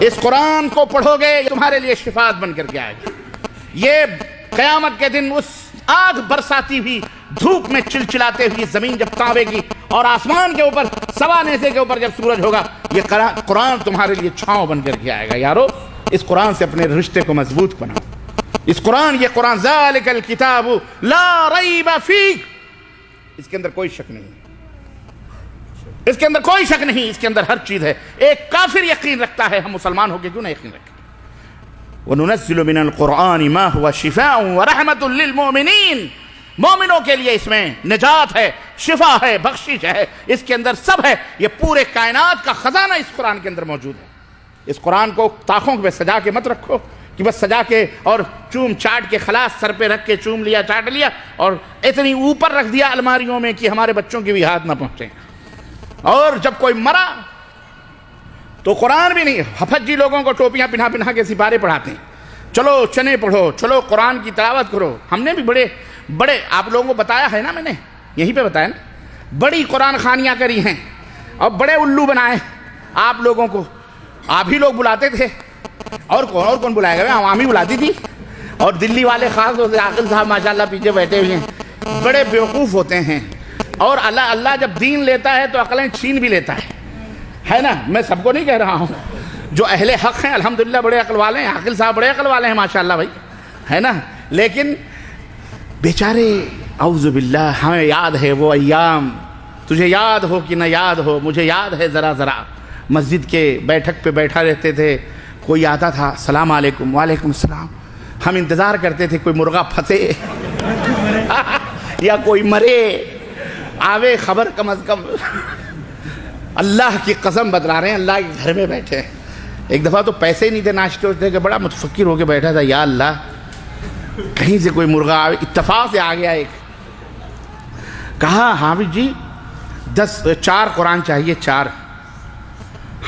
اس قرآن کو پڑھو گے تمہارے لیے شفاعت بن کر کے آئے گا. یہ قیامت کے دن اس آگ برساتی ہوئی دھوپ میں چلچلاتے ہوئی زمین جب کانپے گی اور آسمان کے اوپر سوا نیزے کے اوپر جب سورج ہوگا, یہ قرآن تمہارے لیے چھاؤں بن کر کے آئے گا. یارو اس قرآن سے اپنے رشتے کو مضبوط بناؤ. یہ قرآن ذالک الکتاب لا ریب فیہ, اس کے اندر کوئی شک نہیں, اس کے اندر کوئی شک نہیں, اس کے اندر ہر چیز ہے. ایک کافر یقین رکھتا ہے, ہم مسلمان ہو کے کیوں نہ یقین رکھیں. وَنُنَزِّلُ مِنَ الْقُرْآنِ مَا هُوَ شِفَاءٌ وَرَحْمَةٌ لِّلْمُؤْمِنِينَ, مومنوں کے لیے اس میں نجات ہے, شفا ہے, بخشش ہے, اس کے اندر سب ہے. یہ پورے کائنات کا خزانہ اس قرآن کے اندر موجود ہے. اس قرآن کو طاقوں پہ سجا کے مت رکھو کہ بس سجا کے اور چوم چاٹ کے خلاص سر پہ رکھ کے چوم لیا, چاٹ لیا اور اتنی اوپر رکھ دیا الماریوں میں کہ ہمارے بچوں کی بھی ہاتھ نہ پہنچے. اور جب کوئی مرا تو قرآن بھی نہیں, حفظ جی لوگوں کو ٹوپیاں پہنا کے سپارے پڑھاتے ہیں, چلو چنے پڑھو, چلو قرآن کی تلاوت کرو. ہم نے بھی بڑے آپ لوگوں کو بتایا ہے نا, میں نے یہیں پہ بتایا نا, بڑی قرآن خوانیاں کری ہیں اور بڑے الو بنائے آپ لوگوں کو. آپ ہی لوگ بلاتے تھے, اور کون بلائے گا, عوامی بلاتی تھی. اور دلی والے خاص طور سے عاقل صاحب ماشاءاللہ پیچھے بیٹھے ہوئے ہیں, بڑے بیوقوف ہوتے ہیں. اور اللہ جب دین لیتا ہے تو عقلیں چھین بھی لیتا ہے نا. میں سب کو نہیں کہہ رہا ہوں, جو اہل حق ہیں الحمدللہ بڑے عقل والے ہیں, عاقل صاحب بڑے عقل والے ہیں ماشاءاللہ بھائی, ہے نا. لیکن بیچارے اعوذ باللہ, ہمیں یاد ہے وہ ایام, تجھے یاد ہو کہ نہ یاد ہو, مجھے یاد ہے ذرا ذرا. مسجد کے بیٹھک پہ بیٹھا رہتے تھے, کوئی آتا تھا السلام علیکم, وعلیکم السلام. ہم انتظار کرتے تھے کوئی مرغا پھنسے یا کوئی مرے, آوے خبر کم از کم. اللہ کی قسم بتلا رہے ہیں, اللہ کے گھر میں بیٹھے. ایک دفعہ تو پیسے ہی نہیں تھے ناشتے ہوتے, کہ بڑا متفکر ہو کے بیٹھا تھا, یا اللہ کہیں سے کوئی مرغا آوے. اتفاق سے آ گیا ایک, کہا حافظ جی 4 قرآن چاہیے, 4.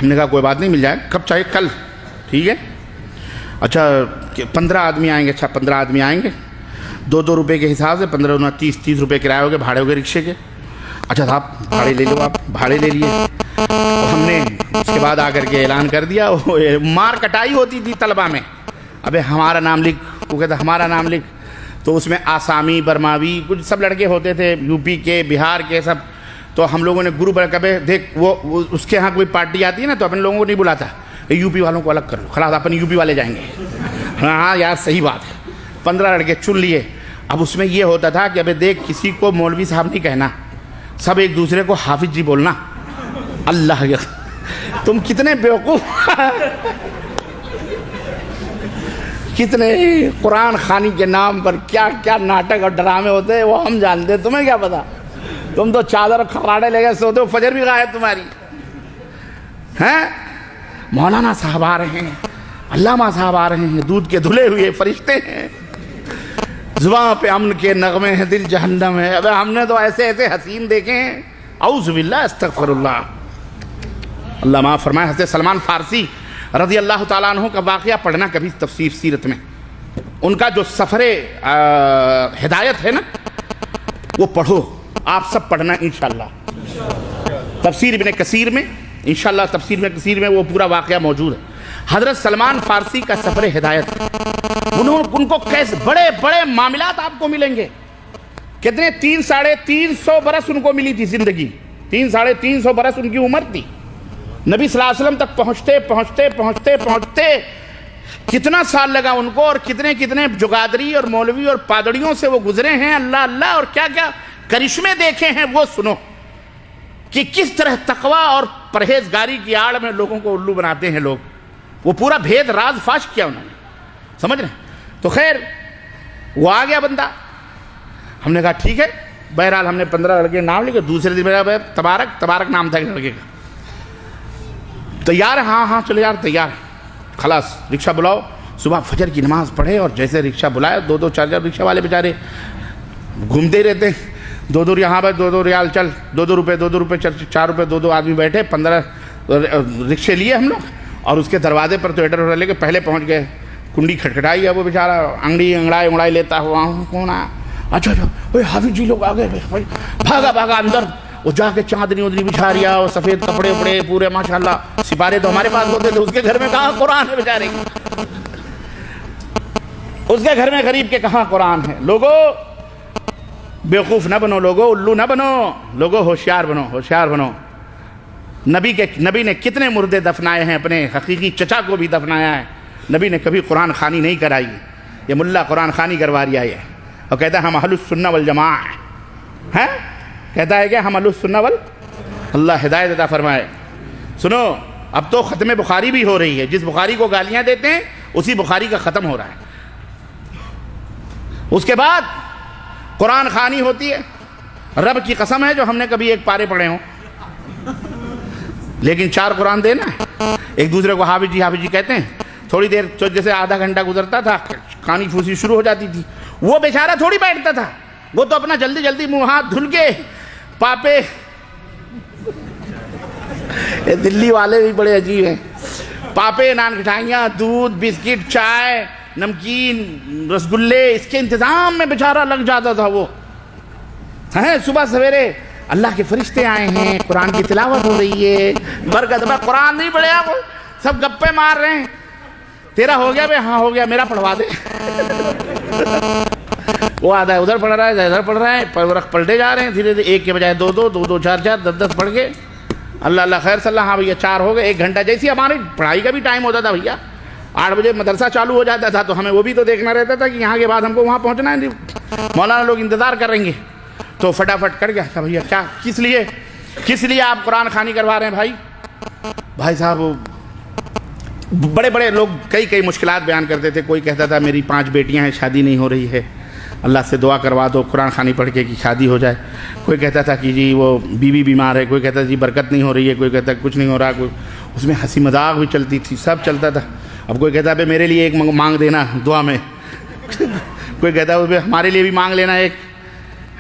ہم نے کہا کوئی بات نہیں, مل جائے. کب چاہیے؟ کل. ٹھیک ہے. اچھا 15 آدمی آئیں گے. اچھا 15 آدمی آئیں گے, 2 روپے کے حساب سے 15 30 روپے کرایہ ہو گئے, بھاڑے ہو گئے رکشے کے. اچھا صاحب بھاڑے لے لو, آپ بھاڑے لے لیے. ہم نے اس کے بعد آ کر کے اعلان کر دیا, مار کٹائی ہوتی تھی طلبہ میں, ابے ہمارا نام لکھ, وہ کہتا ہمارا نام لکھ. تو اس میں آسامی, برماوی, کچھ سب لڑکے ہوتے تھے, یو پی کے, بہار کے سب. تو ہم لوگوں نے گروپ کبھی دیکھ, وہ اس کے ہاں کوئی پارٹی آتی ہے نا تو اپنے لوگوں کو نہیں بلاتا, یو پی والوں کو الگ کر لو, خلاص اپنے یو پی والے جائیں گے. ہاں یار صحیح بات ہے. 15 لڑکے چن لیے. اب اس میں یہ ہوتا تھا کہ ابے دیکھ, کسی کو مولوی صاحب نہیں کہنا, سب ایک دوسرے کو حافظ جی بولنا. اللہ کے تم کتنے بیوقوف, کتنے قرآن خوانی کے نام پر کیا کیا ناٹک اور ڈرامے ہوتے ہیں وہ ہم جانتے ہیں, تمہیں کیا پتا. تم تو چادر اور کھراڑے لے گئے سوتے ہو, فجر بھی غائب تمہاری. ہیں مولانا صاحب آ رہے ہیں, علامہ صاحب آ رہے ہیں, دودھ کے دھلے ہوئے فرشتے ہیں, زباں پہ امن کے نغمے ہیں, دل جہنم ہے. ابے ہم نے تو ایسے حسین دیکھے ہیں, اعوذ باللہ استغفر اللہ. اللہ معاف فرمائے. حضرت سلمان فارسی رضی اللہ تعالیٰ عنہ کا واقعہ پڑھنا کبھی تفسیر سیرت میں, ان کا جو سفر ہدایت ہے نا وہ پڑھو, آپ سب پڑھنا انشاءاللہ. تفسیر ابن کثیر میں انشاءاللہ, تفسیر ابن کثیر میں وہ پورا واقعہ موجود ہے. حضرت سلمان فارسی کا سفر ہدایت, ان کو کیسے بڑے بڑے معاملات آپ کو ملیں گے. کتنے 300-350 برس ان کو ملی تھی زندگی, 300-350 برس ان کی عمر تھی. نبی صلی اللہ علیہ وسلم تک پہنچتے کتنا سال لگا ان کو, اور کتنے جگادری اور مولوی اور پادڑیوں سے وہ گزرے ہیں. اللہ اللہ, اور کیا کیا کرشمے دیکھے ہیں وہ سنو, کہ کس طرح تقوی اور پرہیزگاری کی آڑ میں لوگوں کو الو بناتے ہیں لوگ. وہ پورا بھید راز فاش کیا انہوں نے, سمجھ رہے ہیں. تو خیر وہ آ گیا بندہ, ہم نے کہا ٹھیک ہے. بہرحال ہم نے 15 لڑکے نام لکھے. دوسرے دن میرا تبارک نام تھا لڑکے کا. تیار ہے؟ ہاں چلے یار تیار ہے. خلاص رکشہ بلاؤ, صبح فجر کی نماز پڑھے اور جیسے رکشہ بلایا, 2-4 رکشہ والے بیچارے گھومتے ہی رہتے, 2 یہاں پہ 2 ریال چل, 2 روپے 4 روپے 2 آدمی بیٹھے. 15 رکشے لیے ہم لوگ, اور اس کے دروازے پر تو ایڈر لے کے پہلے پہنچ گئے. کنڈی کھٹکھٹائی ہے, وہ بیچارہ انگڑائی لیتا ہوا, کون آیا؟ اچھا حافظ جی لوگ آ گئے. بھاگا اندر, وہ جا کے چاندنی ودنی بچھا رہا اور سفید کپڑے وپڑے پورے ماشاءاللہ، سپارے تو ہمارے پاس ہوتے تھے، اس کے گھر میں کہاں قرآن ہے بیچارے کی، اس کے گھر میں غریب کے کہاں قرآن ہے۔ لوگوں بیوقوف نہ بنو، لوگوں الو نہ بنو، لوگوں ہوشیار بنو، ہوشیار بنو۔ نبی نے کتنے مردے دفنائے ہیں، اپنے حقیقی چچا کو بھی دفنایا ہے، نبی نے کبھی قرآن خوانی نہیں کرائی۔ یہ ملا قرآن خوانی کروا رہا ہے اور کہتا ہے ہم اہل السنہ والجماع ہیں، کہتا ہے کہ ہم اہل السنہ اللہ ہدایت عطا فرمائے۔ سنو، اب تو ختم بخاری بھی ہو رہی ہے، جس بخاری کو گالیاں دیتے ہیں اسی بخاری کا ختم ہو رہا ہے۔ اس کے بعد قرآن خوانی ہوتی ہے، رب کی قسم ہے جو ہم نے کبھی ایک پارے پڑھے ہوں، لیکن 4 قرآن دینا ہے۔ ایک دوسرے کو حافظ جی کہتے ہیں، تھوڑی دیر جیسے آدھا گھنٹہ گزرتا تھا کھانی پھوسی شروع ہو جاتی تھی، وہ بیچارہ تھوڑی بیٹھتا تھا، وہ تو اپنا جلدی جلدی منہ ہاتھ دھل کے پاپے، دلی والے بھی بڑے عجیب ہیں، پاپے، نان کھٹائیاں، دودھ، بسکٹ، چائے، نمکین، رسگلے، اس کے انتظام میں بیچارہ لگ جاتا تھا۔ وہ صبح سویرے اللہ کے فرشتے آئے ہیں، قرآن کی تلاوت ہو رہی ہے، برکت، میں قرآن نہیں پڑھے، وہ سب گپے مار رہے ہیں، تیرا ہو گیا بے؟ ہاں ہو گیا، میرا پڑھوا دے۔ وہ آدھا ادھر پڑھ رہا ہے، ادھر پڑھ رہا ہے، پلٹے جا رہے ہیں دھیرے دھیرے، ایک کے بجائے 2 4 10 پڑھ گئے، اللہ اللہ خیر صلی اللہ، ہاں بھیا 4 ہو گئے، 1 گھنٹہ، جیسی ہماری پڑھائی کا بھی ٹائم ہوتا تھا بھیا، 8 بجے مدرسہ چالو ہو جاتا تھا، تو ہمیں وہ بھی تو دیکھنا رہتا تھا کہ یہاں کے بعد ہم کو وہاں پہنچنا ہے، مولانا لوگ انتظار کریں گے، تو فٹافٹ کر گیا بھیا کیا، کس لیے آپ قرآن خوانی کروا رہے ہیں بھائی صاحب؟ بڑے بڑے لوگ کئی مشکلات بیان کرتے تھے، کوئی کہتا تھا میری 5 بیٹیاں ہیں، شادی نہیں ہو رہی ہے، اللہ سے دعا کروا دو قرآن خوانی پڑھ کے کہ شادی ہو جائے، کوئی کہتا تھا کہ جی وہ بیوی بیمار ہے، کوئی کہتا تھا جی برکت نہیں ہو رہی ہے، کوئی کہتا کچھ نہیں ہو رہا، کوئی اس میں ہنسی مذاق بھی چلتی تھی، سب چلتا تھا۔ اب کوئی کہتا ہے میرے لیے ایک مانگ دینا دعا میں، کوئی کہتا ہے ہمارے لیے بھی مانگ لینا ایک،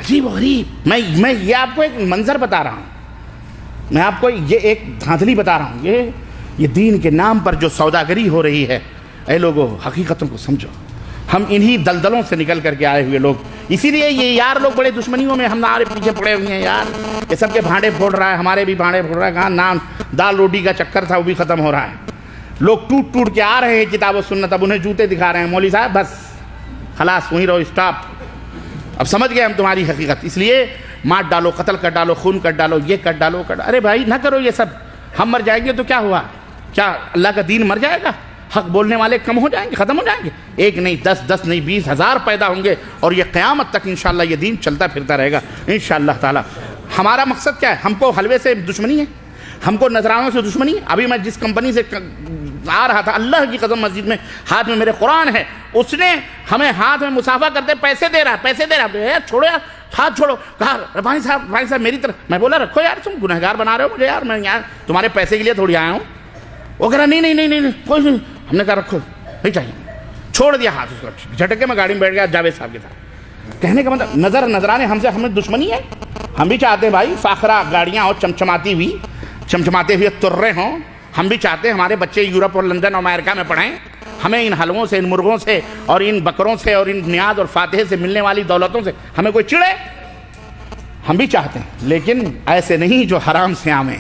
عجیب و غریب۔ میں یہ آپ کو ایک منظر بتا رہا ہوں، میں آپ کو یہ ایک دھاندلی بتا رہا ہوں، یہ دین کے نام پر جو سوداگری ہو رہی ہے، اے لوگوں حقیقتوں کو سمجھو، ہم انہی دلدلوں سے نکل کر کے آئے ہوئے لوگ، اسی لیے یہ یار لوگ بڑے دشمنیوں میں ہمارے پیچھے پڑے ہوئے ہیں یار، یہ سب کے بھانڈے پھوڑ رہا ہے، ہمارے بھی بھانڈے پھوڑ رہا ہے، کہاں نان دال روٹی کا چکر تھا وہ بھی ختم ہو رہا ہے، لوگ ٹوٹ کے آ رہے ہیں کتاب و سنت، اب انہیں جوتے دکھا رہے ہیں، مولوی صاحب بس خلاص وہیں رہو، اسٹاپ، اب سمجھ گئے ہم تمہاری حقیقت، اس لیے مار ڈالو، قتل کر ڈالو، خون کر ڈالو، یہ کر ڈالو، ارے بھائی نہ کرو یہ سب، ہم مر جائیں گے تو کیا ہوا؟ کیا اللہ کا دین مر جائے گا؟ حق بولنے والے کم ہو جائیں گے، ختم ہو جائیں گے؟ 1 نہیں 10 نہیں 20,000 پیدا ہوں گے، اور یہ قیامت تک انشاءاللہ یہ دین چلتا پھرتا رہے گا انشاءاللہ تعالی۔ ہمارا مقصد کیا ہے؟ ہم کو حلوے سے دشمنی ہے، ہم کو نذرانوں سے دشمنی ہے۔ ابھی میں جس کمپنی سے آ رہا تھا، اللہ کی قسم مسجد میں ہاتھ میں میرے قرآن ہے، اس نے ہمیں ہاتھ میں مسافہ کرتے پیسے دے رہا یار چھوڑو یار، ہاتھ چھوڑو، کہا بھائی صاحب میری طرف، میں بولا رکھو یار، تم گنہگار بنا رہے ہو مجھے یار، میں یار تمہارے پیسے کے لیے تھوڑی آیا ہوں۔ وہ کہہ رہا نہیں کوئی نہیں، ہم نے کہا رکھو نہیں چاہیے، چھوڑ دیا ہاتھ، اس کو جھٹک کے میں گاڑی میں بیٹھ گیا جاوید صاحب کے ساتھ۔ کہنے کا مطلب نظرانے ہمیں دشمنی ہے، ہم بھی چاہتے ہیں بھائی فاخرہ گاڑیاں اور چمچماتے ہوئے ترے ہوں، ہم بھی چاہتے ہیں ہمارے بچے یورپ اور لندن اور امریکہ میں پڑھیں، ہمیں ان حلووں سے، ان مرغوں سے اور ان بکروں سے اور ان نیاز اور فاتحے سے ملنے والی دولتوں سے ہمیں کوئی چڑھے، ہم بھی چاہتے ہیں، لیکن ایسے نہیں جو حرام سے آمیں۔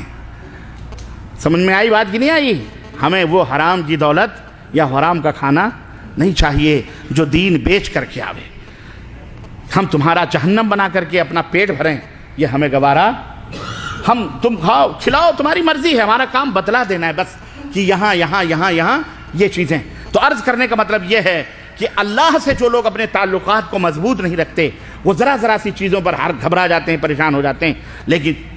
سمجھ میں آئی بات کی نہیں آئی؟ ہمیں وہ حرام کی دولت یا حرام کا کھانا نہیں چاہیے جو دین بیچ کر کے آوے، ہم تمہارا جہنم بنا کر کے اپنا پیٹ بھریں، یہ ہمیں گوارا، ہم تم کھاؤ کھلاؤ تمہاری مرضی ہے، ہمارا کام بتلا دینا ہے بس کہ یہاں یہ چیزیں۔ تو عرض کرنے کا مطلب یہ ہے کہ اللہ سے جو لوگ اپنے تعلقات کو مضبوط نہیں رکھتے، وہ ذرا سی چیزوں پر گھبرا جاتے ہیں، پریشان ہو جاتے ہیں، لیکن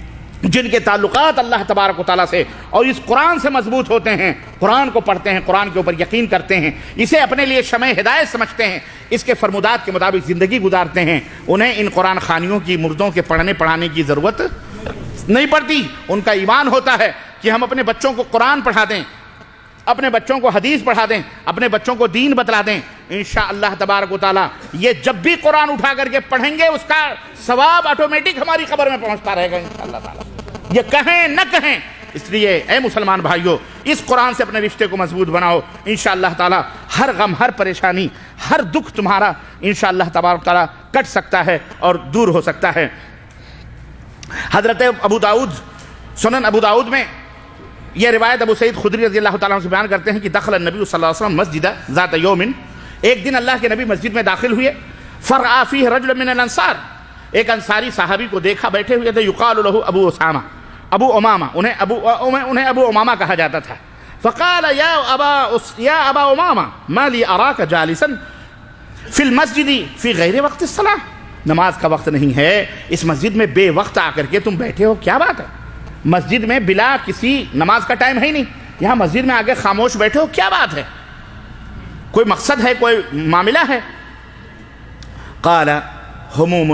جن کے تعلقات اللہ تبارک و تعالیٰ سے اور اس قرآن سے مضبوط ہوتے ہیں، قرآن کو پڑھتے ہیں، قرآن کے اوپر یقین کرتے ہیں، اسے اپنے لیے شمع ہدایت سمجھتے ہیں، اس کے فرمودات کے مطابق زندگی گزارتے ہیں، انہیں ان قرآن خوانیوں کی، مردوں کے پڑھانے کی ضرورت نہیں پڑتی۔ ان کا ایمان ہوتا ہے کہ ہم اپنے بچوں کو قرآن پڑھا دیں، اپنے بچوں کو حدیث پڑھا دیں، اپنے بچوں کو دین بتلا دیں، انشاءاللہ تبارک و تعالیٰ یہ جب بھی قرآن اٹھا کر کے پڑھیں گے اس کا ثواب آٹومیٹک ہماری قبر میں پہنچتا رہے گا انشاءاللہ تعالیٰ، یہ کہیں نہ کہیں۔ اس لیے اے مسلمان بھائیو، اس قرآن سے اپنے رشتے کو مضبوط بناؤ، انشاءاللہ تعالیٰ ہر غم، ہر پریشانی، ہر دکھ تمہارا انشاءاللہ تبارک و تعالیٰ کٹ سکتا ہے اور دور ہو سکتا ہے۔ حضرت ابو داؤد سنن ابو داؤد میں یہ روایت ابو سعید خدری رضی اللہ تعالیٰ عنہ سے بیان کرتے ہیں کہ دخل النبی صلی اللہ علیہ وسلم مسجد ذات یوم، ایک دن اللہ کے نبی مسجد میں داخل ہوئے، فرآ فیہ رجل من الانصار، ایک انصاری صحابی کو دیکھا بیٹھے ہوئے تھے، یقال له ابو اسامہ، ابو امامہ، انہیں ابو امامہ کہا جاتا تھا۔ فقال یا ابا امامہ ما لی اراک جالسا فی المسجد فی غیر وقت الصلاۃ، نماز کا وقت نہیں ہے، اس مسجد میں بے وقت آ کر کے تم بیٹھے ہو، کیا بات ہے؟ مسجد میں بلا کسی نماز کا ٹائم ہے ہی نہیں، یہاں مسجد میں آگے خاموش بیٹھے ہو، کیا بات ہے؟ کوئی مقصد ہے، کوئی معاملہ ہے؟ قال ہموم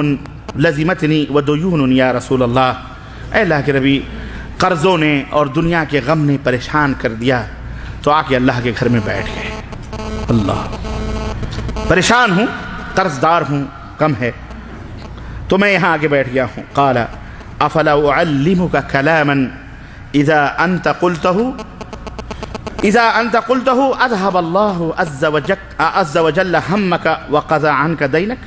لزمتنی ودیون یا رسول اللہ، اے اللہ کے نبی قرضوں نے اور دنیا کے غم نے پریشان کر دیا تو آ کے اللہ کے گھر میں بیٹھ گئے۔ اللہ، پریشان ہوں، قرض دار ہوں، کم ہے تو میں یہاں آگے بیٹھ گیا ہوں۔ قال افلا اعلمک کلاما اذا انت قلته اذهب الله عز وجل همك وقضى عنك دینک،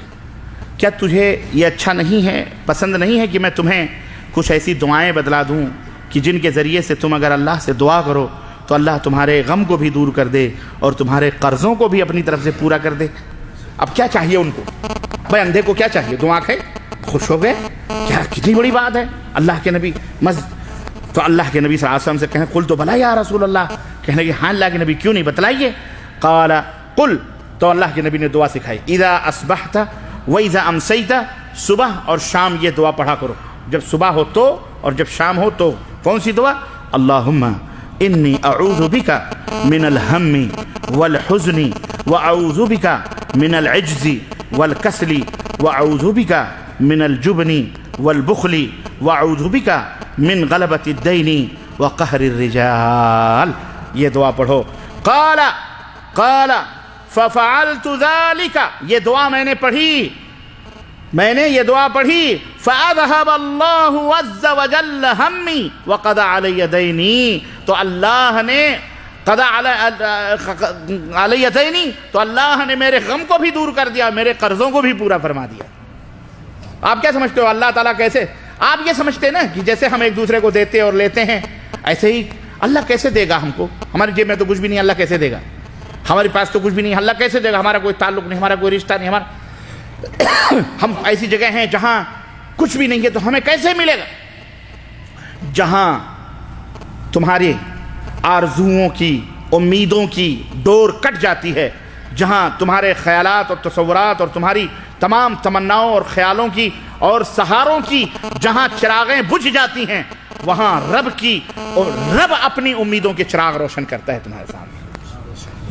کیا تجھے یہ اچھا نہیں ہے، پسند نہیں ہے کہ میں تمہیں کچھ ایسی دعائیں بدلا دوں کہ جن کے ذریعے سے تم اگر اللہ سے دعا کرو تو اللہ تمہارے غم کو بھی دور کر دے اور تمہارے قرضوں کو بھی اپنی طرف سے پورا کر دے؟ اب کیا چاہیے ان کو؟ بھائی اندھے کو کیا چاہیے؟ دعا کھائے، خوش ہو گئے، کیا کتنی بڑی بات ہے۔ اللہ کے نبی تو اللہ کے نبی صلی اللہ علیہ وسلم سے کہیں قل تو بھلا یا رسول اللہ، کہنے لگے ہاں اللہ کے نبی کیوں نہیں، بتلائیے۔ قال قل، تو اللہ کے نبی نے دعا سکھائی، اذا اصبحت واذا امسیت، صبح اور شام یہ دعا پڑھا کرو، جب صبح ہو تو اور جب شام ہو تو۔ کون سی دعا؟ اللہم انی اعوذ بک من الہم والحزن واعوذ بک من العجز والکسل واعوذ بک من الجبن والبخل واعوذ بک من غلبۃ الدین وقہر الرجال، یہ دعا پڑھو۔ قال ففعلت ذلك، یہ دعا میں نے پڑھی، یہ دعا پڑھی، فَأَذْهَبَ اللَّهُ عَزَّ وَجَلَّ ہَمِّي وَقَضَى عَلَيَّ دَيْنِي، تو اللہ نے عَلَيَّ دَيْنِي، تو اللہ نے میرے غم کو بھی دور کر دیا، میرے قرضوں کو بھی پورا فرما دیا۔ آپ کیا سمجھتے ہو اللہ تعالیٰ کیسے؟ آپ یہ سمجھتے نا کہ جیسے ہم ایک دوسرے کو دیتے اور لیتے ہیں، ایسے ہی اللہ کیسے دے گا ہم کو؟ ہماری جیب میں تو کچھ بھی نہیں، اللہ کیسے دے گا؟ ہمارے پاس تو کچھ بھی نہیں، اللہ کیسے دے گا؟ ہمارا کوئی تعلق نہیں، ہمارا کوئی رشتہ نہیں، ہم ایسی جگہ ہیں جہاں کچھ بھی نہیں ہے، تو ہمیں کیسے ملے گا؟ جہاں تمہاری آرزوؤں کی، امیدوں کی ڈور کٹ جاتی ہے، جہاں تمہارے خیالات اور تصورات اور تمہاری تمام تمناؤں اور خیالوں کی اور سہاروں کی جہاں چراغیں بجھ جاتی ہیں، وہاں رب کی اور رب اپنی امیدوں کے چراغ روشن کرتا ہے تمہارے سامنے،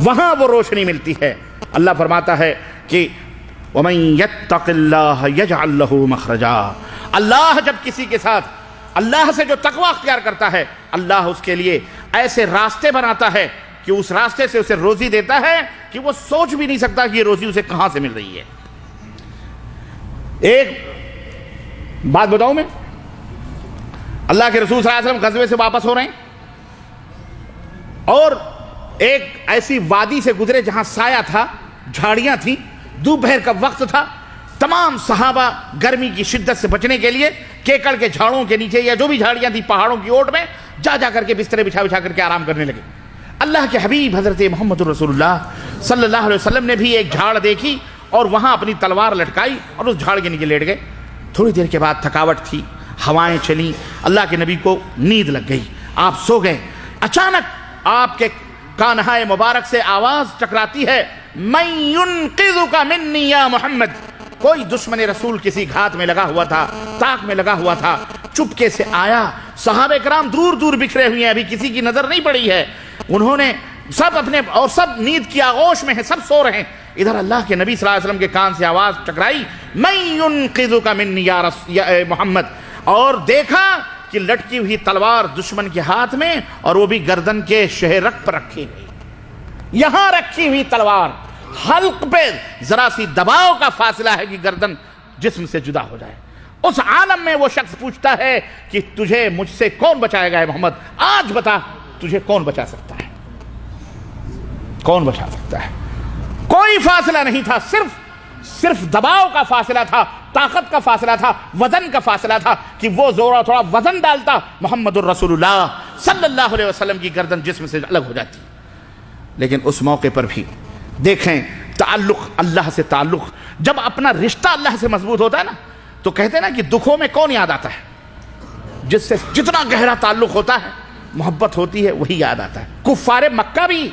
وہاں وہ روشنی ملتی ہے۔ اللہ فرماتا ہے کہ وَمَن يَتَّقِ اللَّهَ يَجْعَلْ لَهُ مَخْرَجًا، اللہ جب کسی کے ساتھ اللہ سے جو تقوی اختیار کرتا ہے، اللہ اس کے لیے ایسے راستے بناتا ہے کہ اس راستے سے اسے روزی دیتا ہے کہ وہ سوچ بھی نہیں سکتا کہ یہ روزی اسے کہاں سے مل رہی ہے۔ ایک بات بتاؤں میں، اللہ کے رسول صلی اللہ علیہ وسلم غزوے سے واپس ہو رہے ہیں اور ایک ایسی وادی سے گزرے جہاں سایہ تھا، جھاڑیاں تھیں، دوپہر کا وقت تھا، تمام صحابہ گرمی کی شدت سے بچنے کے لیے کیکڑ کے جھاڑوں کے نیچے یا جو بھی جھاڑیاں تھیں پہاڑوں کی اوٹ میں جا کر کے بسترے بچھا کر کے آرام کرنے لگے۔ اللہ کے حبیب حضرت محمد رسول اللہ صلی اللہ علیہ وسلم نے بھی ایک جھاڑ دیکھی اور وہاں اپنی تلوار لٹکائی اور اس جھاڑ کے نیچے لیٹ گئے۔ تھوڑی دیر کے بعد تھکاوٹ تھی، ہوائیں چلیں، اللہ کے نبی کو نیند لگ گئی، آپ سو گئے۔ اچانک آپ کے کانہائے مبارک سے آواز ٹکراتی ہے، مَن يُنقِذُكَ مِنِّي يَا محمد، کوئی دشمن رسول کسی گھات میں لگا ہوا تھا، تاک میں لگا ہوا تھا، چپکے سے آیا۔ صحابہ کرام دور دور بکھرے ہوئے ہیں، ابھی کسی کی نظر نہیں پڑی ہے، انہوں نے سب اپنے اور سب نیند کی آغوش میں ہیں، سب سو رہے ہیں۔ ادھر اللہ کے نبی صلی اللہ علیہ وسلم کے کان سے آواز ٹکرائی، مَن يُنقِذُكَ مِنِّي يَا محمد، اور دیکھا کہ لٹکی ہوئی تلوار دشمن کے ہاتھ میں اور وہ بھی گردن کے شہرک پر رکھی ہوئی، یہاں رکھی ہوئی تلوار، حلق پہ ذرا سی دباؤ کا فاصلہ ہے کہ گردن جسم سے جدا ہو جائے۔ اس عالم میں وہ شخص پوچھتا ہے کہ تجھے مجھ سے کون بچائے گا؟ محمد آج بتا، تجھے کون بچا سکتا ہے؟ کون بچا سکتا ہے؟ کوئی فاصلہ نہیں تھا، صرف صرف دباؤ کا فاصلہ تھا، طاقت کا فاصلہ تھا، وزن کا فاصلہ تھا کہ وہ زورا تھوڑا وزن ڈالتا، محمد الرسول اللہ صلی اللہ علیہ وسلم کی گردن جسم سے الگ ہو جاتی۔ لیکن اس موقع پر بھی دیکھیں تعلق، اللہ سے تعلق، جب اپنا رشتہ اللہ سے مضبوط ہوتا ہے نا تو کہتے ہیں نا کہ دکھوں میں کون یاد آتا ہے؟ جس سے جتنا گہرا تعلق ہوتا ہے، محبت ہوتی ہے، وہی یاد آتا ہے۔ کفار مکہ بھی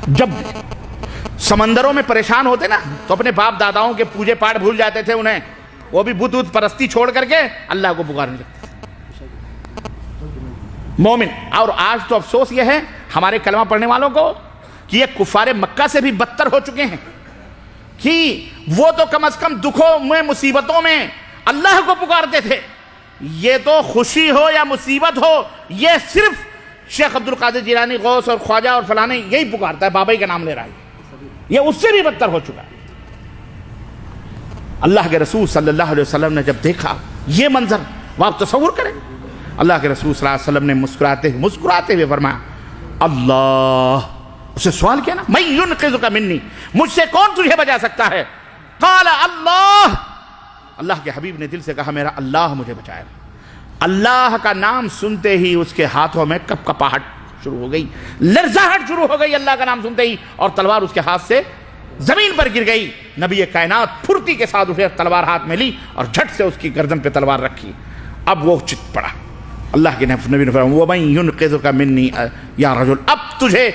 جب سمندروں میں پریشان ہوتے نا تو اپنے باپ داداؤں کے پوجے پاٹ بھول جاتے تھے، انہیں وہ بھی بت بت پرستی چھوڑ کر کے اللہ کو پکارنے لگتے تھے مومن۔ اور آج تو افسوس یہ ہے ہمارے کلمہ پڑھنے والوں کو کہ یہ کفار مکہ سے بھی بدتر ہو چکے ہیں کہ وہ تو کم از کم دکھوں میں مصیبتوں میں اللہ کو پکارتے تھے، یہ تو خوشی ہو یا مصیبت ہو یہ صرف شیخ عبد القادر جیلانی، غوث اور خواجہ اور فلانے یہی پکارتا ہے، بابا ہی کا نام لے رہا ہے، یہ اس سے بھی بدتر ہو چکا ہے۔ اللہ کے رسول صلی اللہ علیہ وسلم نے جب دیکھا یہ منظر، وہ آپ تصور کریں، اللہ کے رسول صلی اللہ علیہ وسلم نے مسکراتے ہوئے فرمایا اللہ، اسے سوال کیا نا میں ينقذک منی، مجھ سے کون تجھے بچا سکتا ہے؟ قال اللہ، اللہ کے حبیب نے دل سے کہا میرا اللہ مجھے بچائے گا۔ اللہ کا نام سنتے ہی اس کے ہاتھوں میں کپ کپاہٹ شروع ہو گئی، لرزاہٹ شروع ہو گئی اللہ کا نام سنتے ہی، اور تلوار اس کے ہاتھ سے زمین پر گر گئی۔ نبی کائنات پھرتی کے ساتھ اسے تلوار ہاتھ میں لی اور جھٹ سے اس کی گردن پہ تلوار رکھی۔ اب وہ چت پڑا، اللہ کے نبی نے فرمایا وَمَن يُنْقِذُكَ مِنِّي یا رجل، اب تجھے